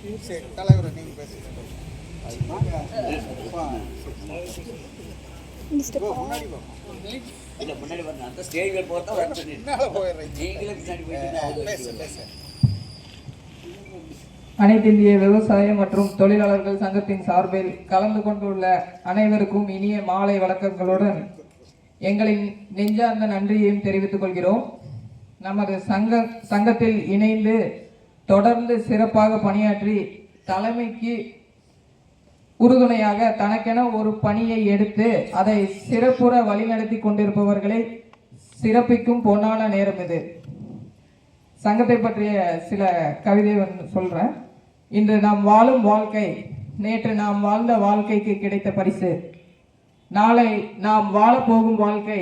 சரி தலைவர் நீங்க பேசுங்க. முன்னாடி முன்னாடி வரணும். அந்த ஸ்டேஜில் போகிறதா போயிடுறேன். நீங்களே பின்னாடி போயிட்டு அனைத்து இந்திய விவசாய மற்றும் தொழிலாளர்கள் சங்கத்தின் சார்பில் கலந்து கொண்டுள்ள அனைவருக்கும் இனிய மாலை வணக்கங்களுடன் எங்களின் நெஞ்சார்ந்த நன்றியையும் தெரிவித்துக் கொள்கிறோம். நமது சங்கத்தில் இணைந்து தொடர்ந்து சிறப்பாக பணியாற்றி தலைமைக்கு உறுதுணையாக தனக்கென ஒரு பணியை எடுத்து அதை சிறப்புற வழிநடத்தி கொண்டிருப்பவர்களை சிறப்பிக்கும் பொன்னான நேரம் இது. சங்கத்தை பற்றிய சில கவிதை சொல்றேன். இன்று நாம் வாழும் வாழ்க்கை நேற்று நாம் வாழ்ந்த வாழ்க்கைக்கு கிடைத்த பரிசு. நாளை நாம் வாழப்போகும் வாழ்க்கை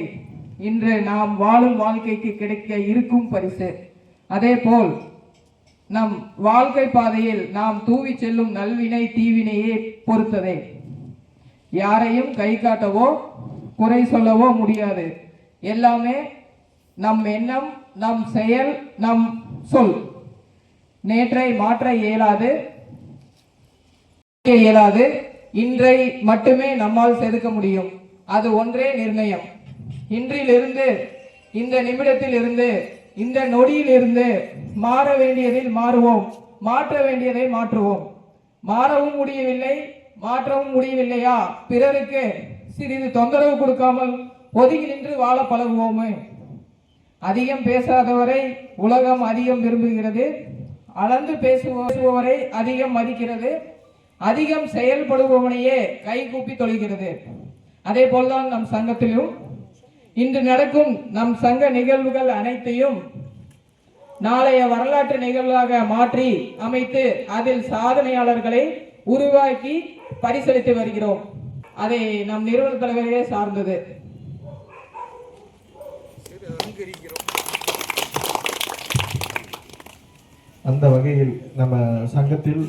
இன்று நாம் வாழும் வாழ்க்கைக்கு கிடைக்க இருக்கும் பரிசு. அதேபோல் நம் வாழ்க்கை பாதையில் நாம் தூவி செல்லும் நல்வினை தீவினையே பொறுத்ததே. யாரையும் கை காட்டவோ குறை சொல்லவோ முடியாது. எல்லாமே நம் எண்ணம், நம் செயல், நம் சொல். நேற்றை மாற்ற இயலாது, இன்றை மட்டுமே நம்மால் செதுக்க முடியும். அது ஒன்றே நிர்ணயம். இன்றிலிருந்து, இந்த நிமிடத்தில் இருந்து, இந்த நொடியில் இருந்து மாற வேண்டியதில் மாறுவோம், மாற்ற வேண்டியதை மாற்றுவோம். மாறவும் முடியவில்லை, மாற்றவும் முடியவில்லையா? பிறருக்கு சிறிது தொந்தரவு கொடுக்காமல் ஒதுங்கி நின்று வாழ பழகுவோமே. அதிகம் பேசாதவரை உலகம் அதிகம் விரும்புகிறது, அளந்து பேசுபவரை அதிகம் மதிக்கிறது, அதிகம் செயல்படுபவனையே கை கூப்பி தொழுகிறது. அதே போல்தான் நம் சங்கத்திலும் இன்று நடக்கும் நம் சங்க நிகழ்வுகள் அனைத்தையும் நாளைய வரலாற்று நிகழ்வாக மாற்றி அமைத்து அதில் சாதனையாளர்களை உருவாக்கி பரிசளித்து வருகிறோம். அதை நம் நிறுவன தலைவரே சார்ந்தது. அந்த வகையில் நம்ம சங்கத்தில்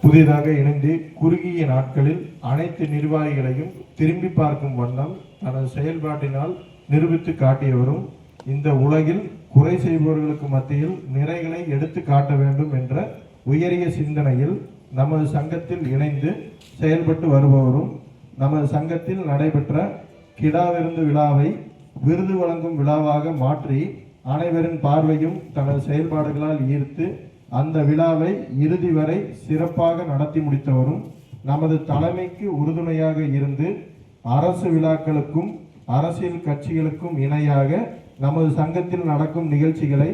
புதிதாக இணைந்து குறுகிய நாட்களில் அனைத்து நிர்வாகிகளையும் திரும்பி பார்க்கும் வண்ணம் தனது செயல்பாட்டினால் நிரூபித்து காட்டியவரும், இந்த உலகில் குறை செய்பவர்களுக்கு மத்தியில் நிறைகளை எடுத்து காட்ட வேண்டும் என்ற உயரிய சிந்தனையில் நமது சங்கத்தில் இணைந்து செயல்பட்டு வருபவரும், நமது சங்கத்தில் நடைபெற்ற கிடாவிருந்து விழாவை விருது வழங்கும் விழாவாக மாற்றி அனைவரின் பார்வையும் தனது செயல்பாடுகளால் ஈர்த்து அந்த விழாவை இறுதி வரை சிறப்பாக நடத்தி முடித்தவரும், நமது தலைமைக்கு உறுதுணையாக இருந்து அரசு விழாக்களுக்கும் அரசியல் கட்சிகளுக்கும் இணையாக நமது சங்கத்தில் நடக்கும் நிகழ்ச்சிகளை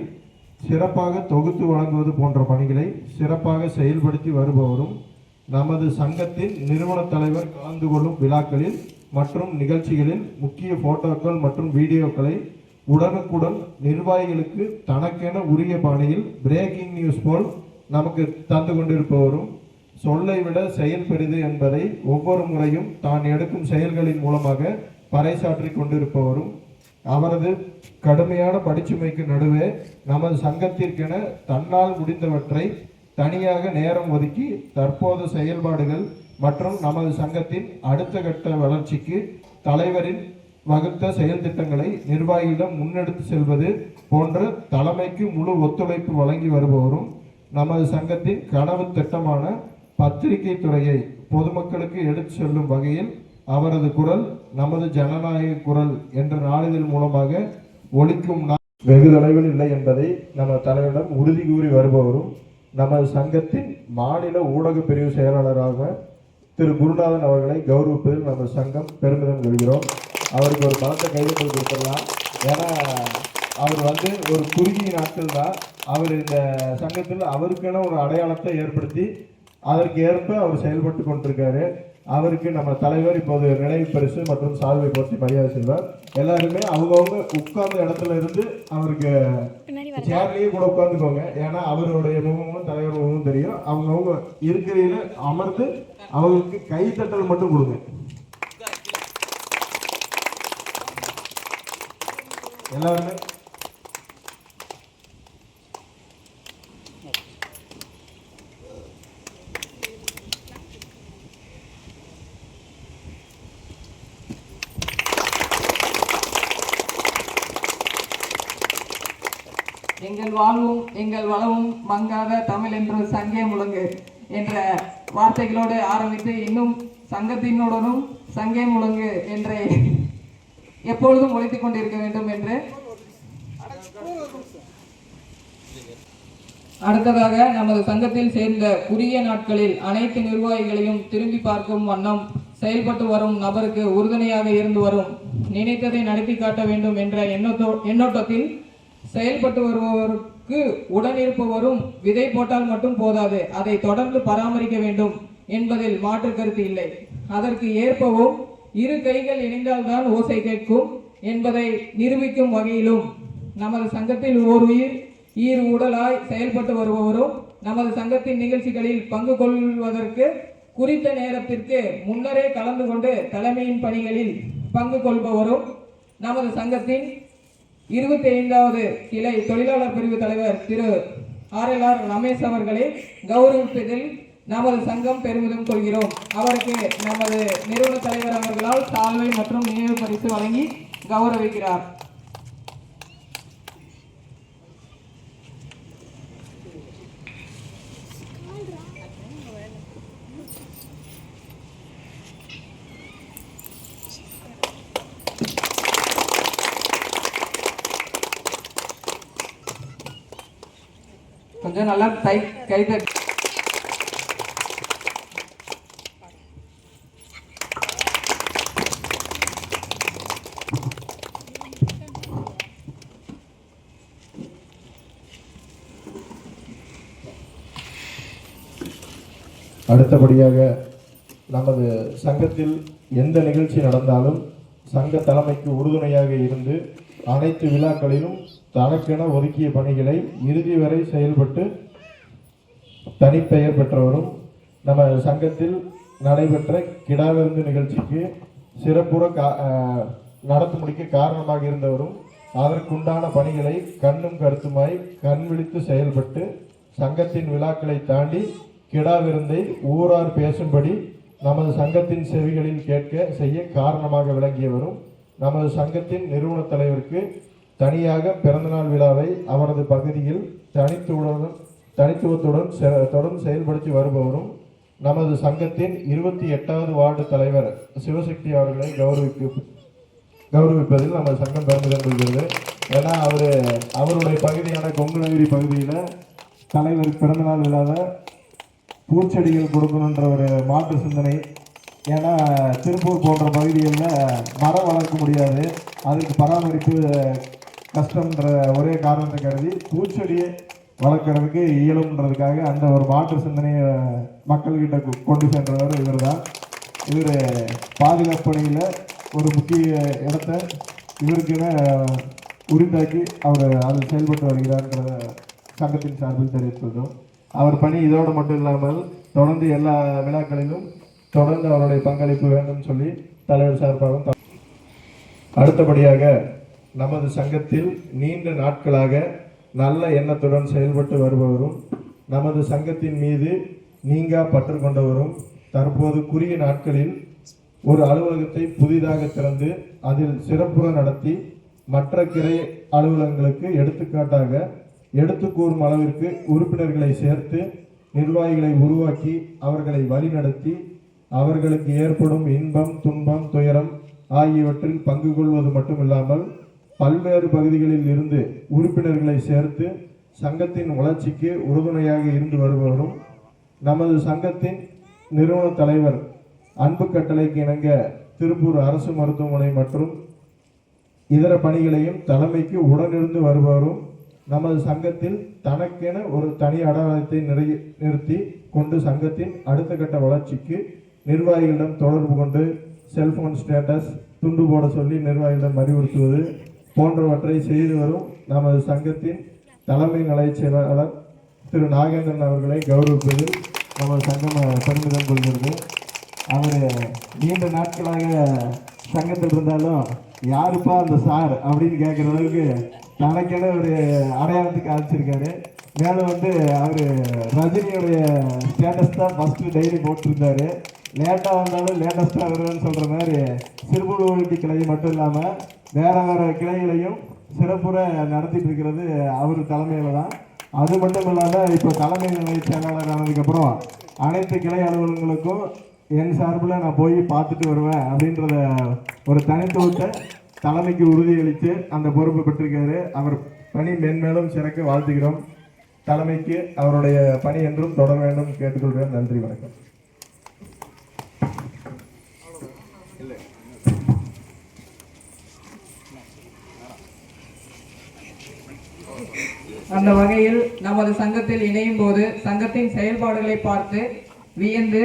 சிறப்பாக தொகுத்து வழங்குவது போன்ற பணிகளை சிறப்பாக செயல்படுத்தி வருபவரும், நமது சங்கத்தின் நிறுவன தலைவர் கலந்து கொள்ளும் விழாக்களில் மற்றும் நிகழ்ச்சிகளில் முக்கிய போட்டோக்கள் மற்றும் வீடியோக்களை உடனுக்குடன் நிர்வாகிகளுக்கு தனக்கென உரிய பாணியில் பிரேக்கிங் நியூஸ் போல் நமக்கு தந்து கொண்டிருப்பவரும், சொல்லை விட செயல் பெரிது என்பதை ஒவ்வொரு முறையும் தான் எடுக்கும் செயல்களின் மூலமாக பறைசாற்றி கொண்டிருப்பவரும், அவரது கடுமையான படிச்சுமைக்கு நடுவே நமது சங்கத்திற்கென தன்னால் முடிந்தவற்றை தனியாக நேரம் ஒதுக்கி தற்போது செயல்பாடுகள் மற்றும் நமது சங்கத்தின் அடுத்த கட்ட வளர்ச்சிக்கு தலைவரின் வகுத்த செயல் திட்டங்களை நிர்வாகிகளிடம் முன்னெடுத்து செல்வது போன்ற தலைமைக்கு முழு ஒத்துழைப்பு வழங்கி வருபவரும், நமது சங்கத்தின் கனவு திட்டமான பத்திரிகை துறையை பொதுமக்களுக்கு எடுத்து செல்லும் வகையில் அவரது குரல் நமது ஜனநாயக குரல் என்ற நாளிதழ் மூலமாக ஒலிக்கும் வெகு தொலைவில் இல்லை என்பதை நமது தலைவரிடம் உறுதி கூறி வருபவரும், நமது சங்கத்தின் மாநில ஊடக பிரிவு செயலாளராக திரு குருநாதன் அவர்களை கௌரவிப்பதில் நமது சங்கம் பெருமிதம் கொள்கிறோம். அவருக்கு ஒரு பலத்தை கைதட்டல் கொடுத்துடலாம். ஏன்னா அவர் ஒரு குறுகிய நாட்கள் தான் அவர் இந்த சங்கத்தில் அவருக்கென ஒரு அடையாளத்தை ஏற்படுத்தி அதற்கு ஏற்ப அவர் செயல்பட்டு கொண்டிருக்காரு. அவருக்கு நம்ம தலைவர் இப்போது நினைவு பரிசு மற்றும் சால்வை போற்றி மரியாதை செய்வார். எல்லாருமே அவங்கவுங்க உட்கார்ந்த இடத்துல இருந்து அவருக்கு சேர்லேயே கூட உட்கார்ந்துக்கோங்க. ஏன்னா அவருடைய முகமும் தலைவர் முகமும் தெரியும். அவங்கவுங்க இருக்கிறையில அமர்ந்து அவங்களுக்கு கைத்தட்டல் மட்டும் கொடுங்க. எல்லாருமே எங்கள் வாழ்வும் எங்கள் வளமும் மங்காத தமிழ் என்று சங்கே முழங்கு என்ற வார்த்தைகளோடு ஆரம்பித்து இன்னும் சங்கத்தினுடனும் சங்கே முழங்கு என்ற எப்பொழுதும் ஒழித்துக் கொண்டிருக்க வேண்டும் என்று அடுத்ததாக நமது சங்கத்தில் சேர்ந்த குறுகிய நாட்களில் அனைத்து நிர்வாகிகளையும் திரும்பி பார்க்கும் வண்ணம் செயல்பட்டு வரும் நபருக்கு உறுதுணையாக இருந்து வரும் நினைத்ததை நடத்தி காட்ட வேண்டும் என்ற எண்ணோட்டத்தில் செயல்பட்டு வருபவருக்கு உடனிருப்பவரும் விதை போட்டால் மட்டும் போதாது, அதை தொடர்ந்து பராமரிக்க வேண்டும் என்பதில் மாற்று கருத்து இல்லை. அதற்கு ஏற்பவும் இரு கைகள் இணைந்தால்தான் ஓசை கேட்கும் என்பதை நிரூபிக்கும் வகையிலும் நமது சங்கத்தில் ஓர் உயிர் ஈர் உடலாய் செயல்பட்டு வருபவரும் நமது சங்கத்தின் நிகழ்ச்சிகளில் பங்கு கொள்வதற்கு குறித்த நேரத்திற்கு முன்னரே கலந்து கொண்டு தலைமையின் பணிகளில் பங்கு கொள்பவரும் நமது சங்கத்தின் 25வது கிளை தொழிலாளர் பிரிவு தலைவர் திரு RLR ரமேஷ் அவர்களை கௌரவிப்பதில் நமது சங்கம் பெருமிதம் கொள்கிறோம். அவருக்கு நமது நிறுவன தலைவர் அவர்களால் சால்வை மற்றும் நினைவு பரிசு வழங்கி கௌரவிக்கிறார். கொஞ்சம் நல்லா கை தட்டி அடுத்தபடியாக நமது சங்கத்தில் எந்த நிகழ்ச்சி நடந்தாலும் சங்க தலைமைக்கு உறுதுணையாக இருந்து அனைத்து விழாக்களிலும் தனக்கென ஒதுக்கிய பணிகளை இறுதி வரை செயல்பட்டு தனிப்பெயர் பெற்றவரும் நமது சங்கத்தில் நடைபெற்ற கிடாவிருந்து நிகழ்ச்சிக்கு சிறப்புற நடத்தி முடிக்க காரணமாக இருந்தவரும் அதற்குண்டான பணிகளை கண்ணும் கருத்துமாய் கண் விழித்து செயல்பட்டு சங்கத்தின் விழாக்களை தாண்டி கிடாவிருந்தை ஊரார் பேசும்படி நமது சங்கத்தின் செவிகளில் கேட்க செய்ய காரணமாக விளங்கியவரும் நமது சங்கத்தின் நிறுவன தலைவருக்கு தனியாக பிறந்தநாள் விழாவை அவரது பகுதியில் தனித்துவத்துடன் தொடர்ந்து செயல்படுத்தி வருபவரும் நமது சங்கத்தின் 28வது வார்டு தலைவர் சிவசக்தி அவர்களை கௌரவிப்பதில் நமது சங்கம் பெருமிதம் கொள்கிறது. ஏன்னா அவருடைய பகுதியான கொங்குநகிரி பகுதியில் தலைவர் பிறந்தநாள் விழாவை பூச்செடிகள் கொடுக்கணுன்ற ஒரு மாற்று சிந்தனை. ஏன்னா திருப்பூர் போன்ற பகுதிகளில் மரம் வளர்க்க முடியாது, அதுக்கு பராமரிப்பு கஷ்டம்ன்ற ஒரே காரணத்தை கருதி பூச்செடியை வளர்க்குறதுக்கு இயலும்ன்றதுக்காக அந்த ஒரு மாற்று சிந்தனையை மக்கள்கிட்ட கொண்டு சென்றவர் இவர் தான். இவர் பாதுகாப்பு பணியில் ஒரு முக்கிய இடத்த இவருக்கென உரித்தாக்கி அவர் அதில் செயல்பட்டு வருகிறார்ன்ற சங்கத்தின் சார்பில் தெரிவித்துள்ளோம். அவர் பணி இதோடு மட்டும் இல்லாமல் தொடர்ந்து எல்லா விழாக்களிலும் தொடர்ந்து அவருடைய பங்களிப்பு வேண்டும் சொல்லி தலைவர் சார்பாகவும். அடுத்தபடியாக நமது சங்கத்தில் நீண்ட நாட்களாக நல்ல எண்ணத்துடன் செயல்பட்டு வருபவரும் நமது சங்கத்தின் மீது நீங்கா பற்று கொண்டவரும் தற்போது குறுகிய நாட்களில் ஒரு அலுவலகத்தை புதிதாக திறந்து அதில் சிறப்புற நடத்தி மற்ற கிளை அலுவலகங்களுக்கு எடுத்துக்காட்டாக எடுத்து கூறும் அளவிற்கு உறுப்பினர்களை சேர்த்து நிர்வாகிகளை உருவாக்கி அவர்களை வழிநடத்தி அவர்களுக்கு ஏற்படும் இன்பம் துன்பம் துயரம் ஆகியவற்றில் பங்கு கொள்வது மட்டுமில்லாமல் பல்வேறு பகுதிகளில் இருந்து உறுப்பினர்களை சேர்த்து சங்கத்தின் வளர்ச்சிக்கு உறுதுணையாக இருந்து வருபவரும் நமது சங்கத்தின் நிறுவன தலைவர் அன்பு கட்டளைக்கு இணங்க திருப்பூர் அரசு மருத்துவமனை மற்றும் இதர பணிகளையும் தலைமைக்கு உடனிருந்து வருபவரும் நமது சங்கத்தில் தனக்கென ஒரு தனி அடையாளத்தை நிறுத்தி கொண்டு சங்கத்தின் அடுத்த கட்ட வளர்ச்சிக்கு நிர்வாகிகளிடம் தொடர்பு கொண்டு செல்போன் ஸ்டேட்டஸ் துண்டு போட சொல்லி நிர்வாகிகளிடம் அறிவுறுத்துவது போன்றவற்றை செய்து வரும் நமது சங்கத்தின் தலைமை நிலைய செயலாளர் திரு நாகேந்திரன் அவர்களை கௌரவிப்பதில் நமது சங்கம் பெருமிதம் கொள்கிறது. அவர் நீண்ட நாட்களாக சங்கத்தில் இருந்தாலும் யாருப்பா அந்த சார் அப்படின்னு கேட்குற அளவுக்கு தனக்கென ஒரு அடையாளத்துக்கு அழைச்சிருக்காரு. மேலும் அவர் ரஜினியோடைய ஸ்டேட்டஸ் தான் ஃபஸ்ட்டு டைரி போட்டிருந்தாரு. லேட்டாக வந்தாலும் லேட்டஸ்ட்டாக வருவேன்னு சொல்கிற மாதிரி சிறுபுழுவட்டி கிளை மட்டும் இல்லாமல் வேறு கிளைகளையும் சிறப்புற நடத்திட்டு இருக்கிறது அவர் தலைமையில் தான். அது மட்டும் இல்லாமல் இப்போ தலைமை நிலைய செயலாளர் ஆனதுக்கப்புறம் அனைத்து கிளை அலுவலகங்களுக்கும் என் சார்பில் நான் போய் பார்த்துட்டு வருவேன் அப்படின்றத ஒரு தனித்துவத்தை தலைமைக்கு உறுதியளித்து அந்த பொறுப்பை பெற்றிருக்காரு. அவர் பணி மென்மேலும் சிறக்க வாழ்த்துகிறோம். தலைமைக்கு அவருடைய பணி என்றும் தொடர வேண்டும் கேட்டுக்கொள்கிறேன். நன்றி, வணக்கம். அந்த வகையில் நமது சங்கத்தில் இணையும் போது சங்கத்தின் செயல்பாடுகளை பார்த்து வியந்து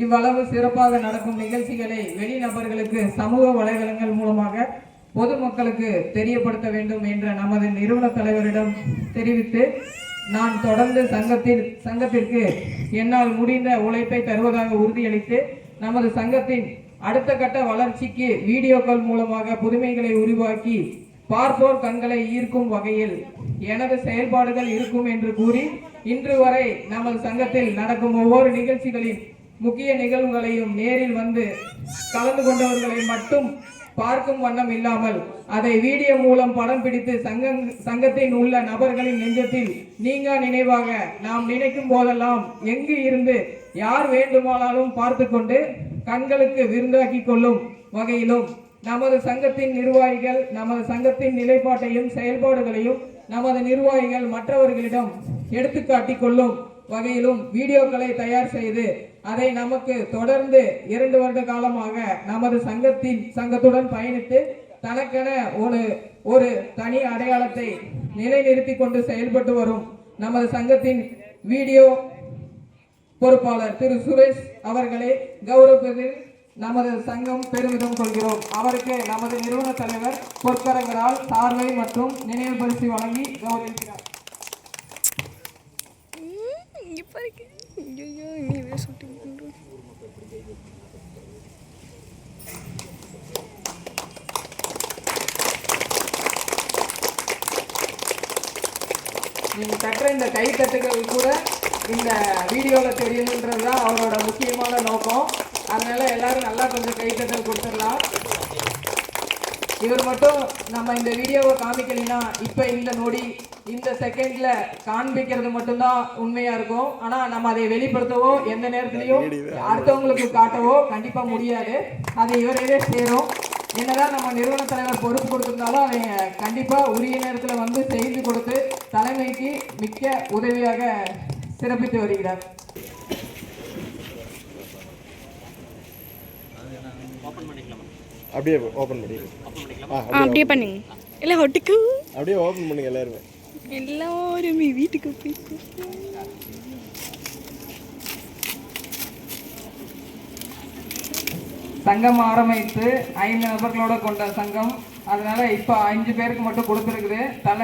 இவ்வளவு சிறப்பாக நடக்கும் நிகழ்ச்சிகளை வெளிநபர்களுக்கு சமூக வலைதளங்கள் மூலமாக பொதுமக்களுக்கு தெரியப்படுத்த வேண்டும் என்ற நமது நிறுவன தலைவரிடம் தெரிவித்து நான் தொடர்ந்து சங்கத்திற்கு என்னால் முடிந்த உழைப்பை தருவதாக உறுதியளித்து நமது சங்கத்தின் அடுத்த கட்ட வளர்ச்சிக்கு வீடியோக்கள் மூலமாக புதுமைகளை உருவாக்கி பார்ப்போர் கண்களை ஈர்க்கும் வகையில் எனது செயல்பாடுகள் இருக்கும் என்று கூறி இன்று வரை நமது சங்கத்தில் நடக்கும் ஒவ்வொரு நிகழ்ச்சிகளின் முக்கிய நிகழ்வுகளையும் நேரில் வந்து கலந்து கொண்டவர்களை மட்டும் பார்க்கும் வண்ணம் இல்லாமல் அதை வீடியோ மூலம் படம் பிடித்து சங்கத்தின் உள்ள நபர்களின் நெஞ்சத்தில் நீங்கா நினைவாக நாம் நினைக்கும் போதெல்லாம் எங்கு இருந்து யார் வேண்டுமானாலும் பார்த்து கொண்டு கண்களுக்கு விருந்தாக்கி கொள்ளும் வகையிலும் நமது சங்கத்தின் நிர்வாகிகள் நமது சங்கத்தின் நிலைப்பாட்டையும் செயல்பாடுகளையும் நமது நிர்வாகிகள் மற்றவர்களிடம் எடுத்துக்காட்டிக் கொள்ளும் வகையிலும் வீடியோக்களை தயார் செய்து அதை நமக்கு தொடர்ந்து 2 வருட காலமாக நமது சங்கத்துடன் பயணித்து தனக்கென ஒரு தனி அடையாளத்தை நிலைநிறுத்தி கொண்டு செயல்பட்டு வரும் நமது சங்கத்தின் வீடியோ பொறுப்பாளர் திரு சுரேஷ் அவர்களை கௌரவிப்பதில் நமது சங்கம் பெருமிதம் கொள்கிறோம். அவருக்கு நமது நிறுவன தலைவர் பொற்கரங்களால் சார்வை மற்றும் நினைவு பரிசு வழங்கி கௌரவிக்கிறார். நீங்கள் கற்ற இந்த கைத்தட்டுகள் கூட இந்த வீடியோவில் தெரியணுன்றது தான் அவரோட முக்கியமான நோக்கம். அதனால எல்லாரும் நல்லா கொஞ்சம் கைத்தட்டல் கொடுத்துடலாம். இவர் மட்டும் நம்ம இந்த வீடியோவை காமிக்கலைன்னா இப்போ இந்த நொடி இந்த செகண்ட்ல காண்பிக்கிறது மட்டும்தான் உண்மையா இருக்கும். ஆனா நம்ம அதை வெளிப்படுத்தவோ எந்த நேரத்திலையும் அடுத்தவங்களுக்கு காட்டவோ கண்டிப்பா முடியாது. அது இவரே சேரும். என்னதான் நம்ம நிறுவன தலைவர் பொறுப்பு கொடுத்திருந்தாலும் அதை கண்டிப்பா உரிய நேரத்தில் வந்து செய்து கொடுத்து தலைமைக்கு மிக்க உதவியாக சிறப்பித்து வருகிறார். அப்படியே ஓபன் பண்ணிடுங்க. அப்படியே பண்ணுங்க. இல்ல ஒட்டுக்கு அப்படியே ஓபன் பண்ணுங்க. எல்லாரும் வீட்டுக்கு போய் சங்கம் ஆரம்பித்து 5 நபர்களோட கொண்ட சங்கம். அதனால இப்போ 5 பேருக்கு மட்டும் கொடுத்துருக்குது.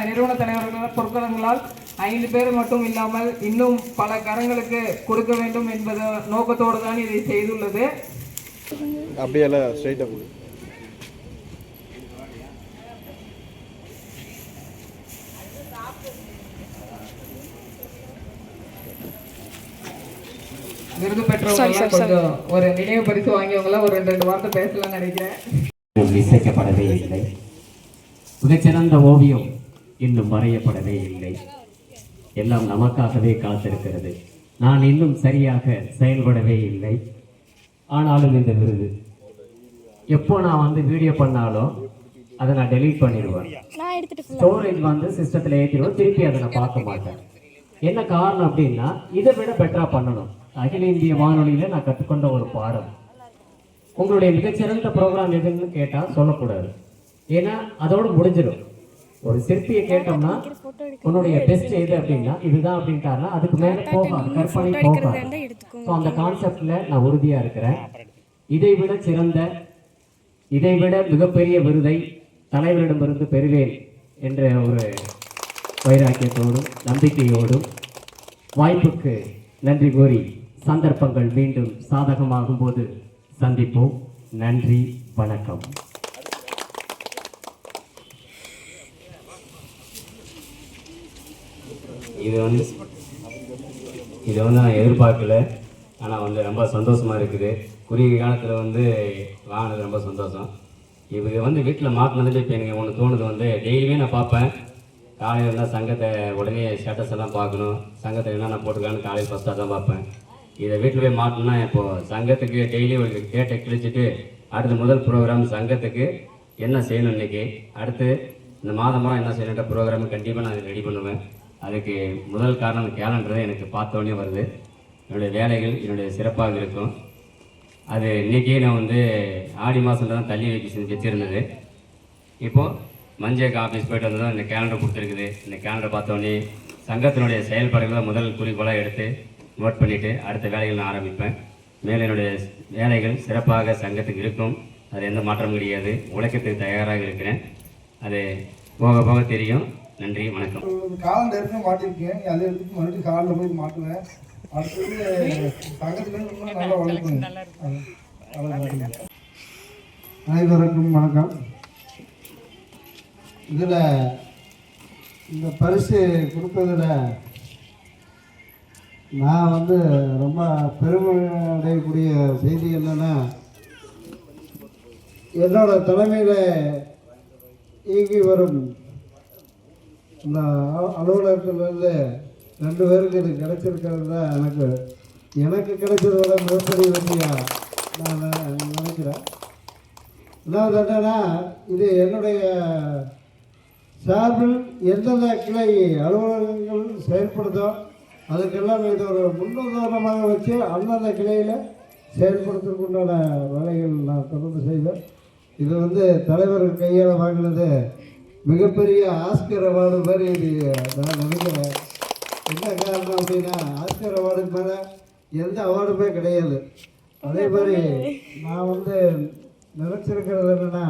நிறுவன தலைவர்கள் பொற்கரங்களால் 5 பேர் மட்டும் இல்லாமல் இன்னும் பல கரங்களுக்கு கொடுக்க வேண்டும் என்பது நோக்கத்தோடு தான் இதை செய்துள்ளது. அப்படியே எல்லாம் ஸ்ட்ரைட்டா போகுது. விருது பெற்றவங்க கொஞ்சம் ஒரு நினைவு பரிசு வாங்கியவங்கள ஒரு 2 வார்த்தை பேசலாம்னு நினைக்கிறேன். இசைக்கப்படவே இல்லை. மிகச்சிறந்த ஓவியம் இன்னும் வரையப்படவே இல்லை. எல்லாம் நமக்காகவே காத்திருக்கிறது. நான் இன்னும் சரியாக செயல்படவே இல்லை. ஆனாலும் இந்த விருது எப்போ நான் வீடியோ பண்ணாலும் அதை நான் டெலீட் பண்ணிடுவேன். ஸ்டோரேஜ் சிஸ்டத்தில் ஏற்றிடுவேன். திருப்பி அதை நான் பார்க்க மாட்டேன். என்ன காரணம் அப்படின்னா இதை விட பெட்டரா பண்ணணும். அகில இந்திய வானொலியில நான் கற்றுக்கொண்ட ஒரு பாடம். உங்களுடைய மிகச்சிறந்த ப்ரோக்ராம் எதுன்னு கேட்டால் சொல்லக்கூடாது. ஏன்னா அதோடு முடிஞ்சிடும். ஒரு சிற்பியை கேட்டோம்னா உன்னுடைய பெஸ்ட் எது அப்படின்னா இதுதான் அப்படின்ட்டாருன்னா அதுக்கு மேலே போகாது, கற்பனை போகாது. ஸோ அந்த கான்செப்ட்ல நான் உறுதியா இருக்கிறேன். இதைவிட சிறந்த இதைவிட மிகப்பெரிய விருதை தலைவரிடமிருந்து பெறுவேன் என்ற ஒரு வைராக்கியத்தோடும் நம்பிக்கையோடும் வாய்ப்புக்கு நன்றி கூறி சந்தர்ப்பங்கள் மீண்டும் சாதகமாகும் போது சந்திப்போம். நன்றி, வணக்கம். இது நான் எதிர்பார்க்கல. ஆனால் ரொம்ப சந்தோஷமாக இருக்குது. குறுகிய காலத்தில் வாங்கினது ரொம்ப சந்தோஷம். இவங்க வந்து வீட்டில் மாட்டினதுட்டு இப்போ எனக்கு ஒன்று தோணுது வந்து டெய்லியுமே நான் பார்ப்பேன். காலையில் இருந்தால் சங்கத்தை உடனே ஸ்டேட்டஸ் எல்லாம் பார்க்கணும், சங்கத்தில் என்னென்ன போட்டிருக்கான்னு காலையில் ஃபஸ்ட்டாக தான் பார்ப்பேன். இதை வீட்டில் போய் மாட்டினா இப்போது சங்கத்துக்கு டெய்லி ஒரு டேட்டை கிழிச்சிட்டு அடுத்த முதல் ப்ரோக்ராம் சங்கத்துக்கு என்ன செய்யணும் இன்றைக்கி, அடுத்து இந்த மாதமாக என்ன செய்யணுன்ற ப்ரோக்ராம் கண்டிப்பாக நான் ரெடி பண்ணுவேன். அதுக்கு முதல் காரணம் அந்த கேலண்டர் தான் எனக்கு பார்த்தோன்னே வருது. என்னுடைய வேலைகள் என்னுடைய சிறப்பாக இருக்கும். அது இன்றைக்கி நான் வந்து ஆடி மாதம் தான் தள்ளி வச்சுருந்தது. இப்போது மஞ்சள் ஆஃபீஸ் போய்ட்டு வந்து தான் இந்த கேலண்டர் கொடுத்துருக்குது. இந்த கேலண்டர் பார்த்தோன்னே சங்கத்தினுடைய செயல்பாடுகளை முதல் குறிக்கோளாக எடுத்து நோட் பண்ணிவிட்டு அடுத்த வேலைகள் நான் ஆரம்பிப்பேன். மேலே என்னுடைய வேலைகள் சிறப்பாக சங்கத்துக்கு இருக்கும், அது எந்த மாற்றமும் கிடையாது. உழைக்கிறதுக்கு தயாராக இருக்கிறேன், அது போக போக தெரியும். நன்றி, வணக்கம். காலம் ஏற்கனவே மாட்டிருக்கேன், அதை எடுத்து மறுபடியும் காலில் போய் மாட்டுவேன். அடுத்தது சங்கத்தில் நல்லா வளர்க்கணும். அனைவருக்கும் வணக்கம். இதில் இந்த பரிசு கொடுத்ததில் நான் வந்து ரொம்ப பெருமை அடையக்கூடிய செய்தி என்னென்னா, என்னோட தலைமையில் இயங்கி வரும் இந்த அலுவலகத்திலேருந்து 2 பேருக்கு இது கிடைச்சிருக்கிறது தான் எனக்கு கிடைச்சதை விட மிகப்பெரிய வெற்றியாக நான் நினைக்கிறேன். அதாவது என்னென்னா, இது என்னுடைய சார்பில் எந்தெந்த கிளை அலுவலகங்கள் செயல்படுதோ அதுக்கெல்லாம் இது ஒரு முன்னுதாரணமாக வச்சு அந்தந்த கிளையில் செயல்படுத்துறதுக்குண்டான வேலைகள் நான் தொடர்ந்து செய்வேன். இது வந்து தலைவர் கையால் வாங்கினது மிகப்பெரிய ஆஸ்கர் அவார்டு மாதிரி இது நான் நினைக்கிறேன். என்ன காரணம் அப்படின்னா, ஆஸ்கர் அவார்டுக்கு மேலே எந்த அவார்டுமே கிடையாது. அதே மாதிரி நான் வந்து நினைச்சிருக்கிறது என்னென்னா,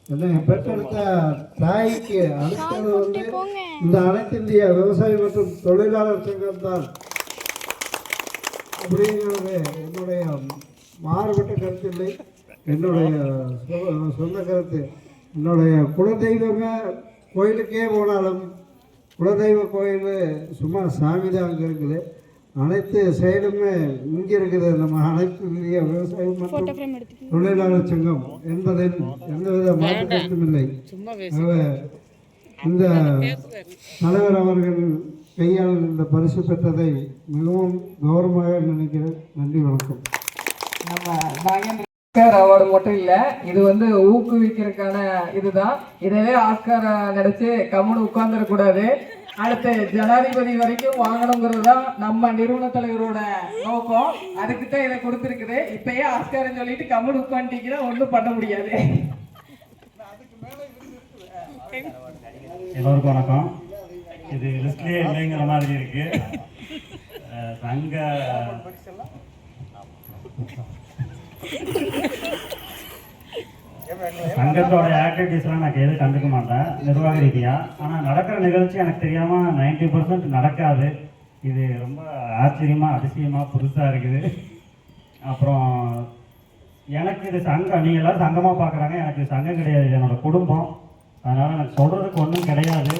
என்னை பெற்றெடுத்த தாய்க்கு அடுத்தது வந்து இந்த அனைத்து இந்திய விவசாய மற்றும் தொழிலாளர் சங்கம் தான் அப்படிங்கிறது என்னுடைய மாறுபட்ட கருத்து இல்லை, என்னுடைய சொந்த கருத்து. என்னுடைய குலதெய்வமே கோயிலுக்கே போனாலும் குலதெய்வ கோயில் சும்மா சாமி தான் அங்கே இருக்குது. அனைத்து செயலுமே இங்கே இருக்குது. நம்ம அனைத்து இந்திய விவசாயம் மற்றும் தொழிலாளர் சங்கம் என்பதில் எந்தவித மாற்று கருத்தும் இல்லை. இந்த தலைவர் அவர்கள் கையால் இந்த பரிசு பெற்றதை மிகவும் கௌரவமாக நினைக்கிறேன். நன்றி, வணக்கம். நம்ம ஆஸ்கார் அவார்டு மட்டும் இல்லை, இது வந்து ஊக்குவிக்கிறதுக்கான இதுதான். இதவே ஆஸ்கார் நினைச்சு கம்முன்னு உட்கார்ந்துடக்கூடாது, அடுத்து ஜனாதிபதி வரைக்கும் வாங்கணுங்கிறது தான் நம்ம நிறுவன தலைவரோட நோக்கம். அதுக்கு தான் இதை கொடுத்துருக்குது. இப்பயே ஆஸ்கார்னு சொல்லிட்டு கம்முன்னு உட்காந்துட்டீங்கன்னா ஒன்றும் பண்ண முடியாது. எல்லோருக்கும் வணக்கம். இது லிஸ்ட்லேயே இல்லைங்கிற மாதிரி இருக்கு. சங்கத்தோட ஆக்டிவிட்டீஸ்லாம் நான் எதுவும் கண்டுக்க மாட்டேன் நிர்வாக ரீதியாக. ஆனால் நடக்கிற நிகழ்ச்சி எனக்கு தெரியாமல் 90% நடக்காது. இது ரொம்ப ஆச்சரியமாக அதிசயமாக புதுசாக இருக்குது. அப்புறம் எனக்கு இது சங்கம், நீங்கள் எல்லோரும் சங்கமாக பார்க்குறாங்க, எனக்கு சங்கம் கிடையாது, என்னோடய குடும்பம். அதனால் எனக்கு சொல்கிறதுக்கு ஒன்றும் கிடையாது.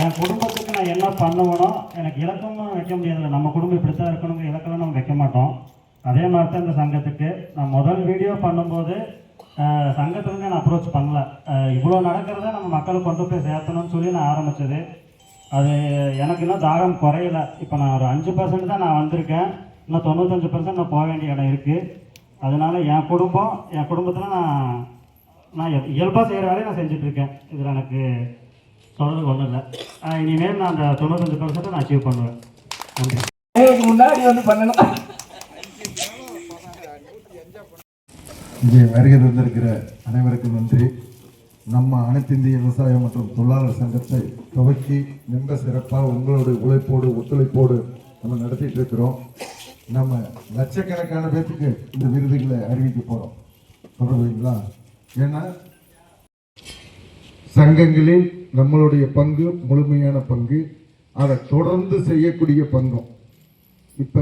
என் குடும்பத்துக்கு நான் என்ன பண்ணுவேனோ எனக்கு இலக்கமும் வைக்க முடியாதுல்ல. நம்ம குடும்பம் இப்படி தான் இருக்கணுங்கிற இலக்கெல்லாம் நம்ம வைக்க மாட்டோம். அதே மாதிரி தான் இந்த சங்கத்துக்கு நான் முதல் வீடியோ பண்ணும்போது சங்கத்துலேருந்து நான் அப்ரோச் பண்ணல. இவ்வளோ நடக்கிறத நம்ம மக்களுக்கு கொண்டு போய் சேர்த்தணும்னு சொல்லி நான் ஆரம்பித்தது. அது எனக்கு இன்னும் தாகம் குறையலை. இப்போ நான் ஒரு 5% தான் நான் வந்திருக்கேன். இன்னும் 95% நான் போக வேண்டிய இடம் இருக்குது. அதனால் என் குடும்பத்தில் நான் இயல்பாக செய்கிற வேலையை நான் செஞ்சிட்ருக்கேன். இதில் எனக்கு சொல்கிறதுக்கு ஒன்றும் இல்லை. இனிமேல் நான் அந்த 95% நான் அச்சீவ் பண்ணுவேன். நன்றி. முன்னாடி வந்து பண்ணணும். இங்கே வருகை தந்திருக்கிற அனைவருக்கும் நன்றி. நம்ம அனைத்து இந்திய விவசாயம் மற்றும் தொழிலாளர் சங்கத்தை துவக்கி மிக சிறப்பாக உங்களுடைய உழைப்போடு ஒத்துழைப்போடு நம்ம நடத்திட்டு இருக்கிறோம். நம்ம லட்சக்கணக்கான பேருக்கு இந்த விருதுகளை அறிவிக்க போகிறோம். சொல்றீங்களா? ஏன்னா சங்கங்களில் நம்மளுடைய பங்கு முழுமையான பங்கு, அதை தொடர்ந்து செய்யக்கூடிய பங்கும். இப்போ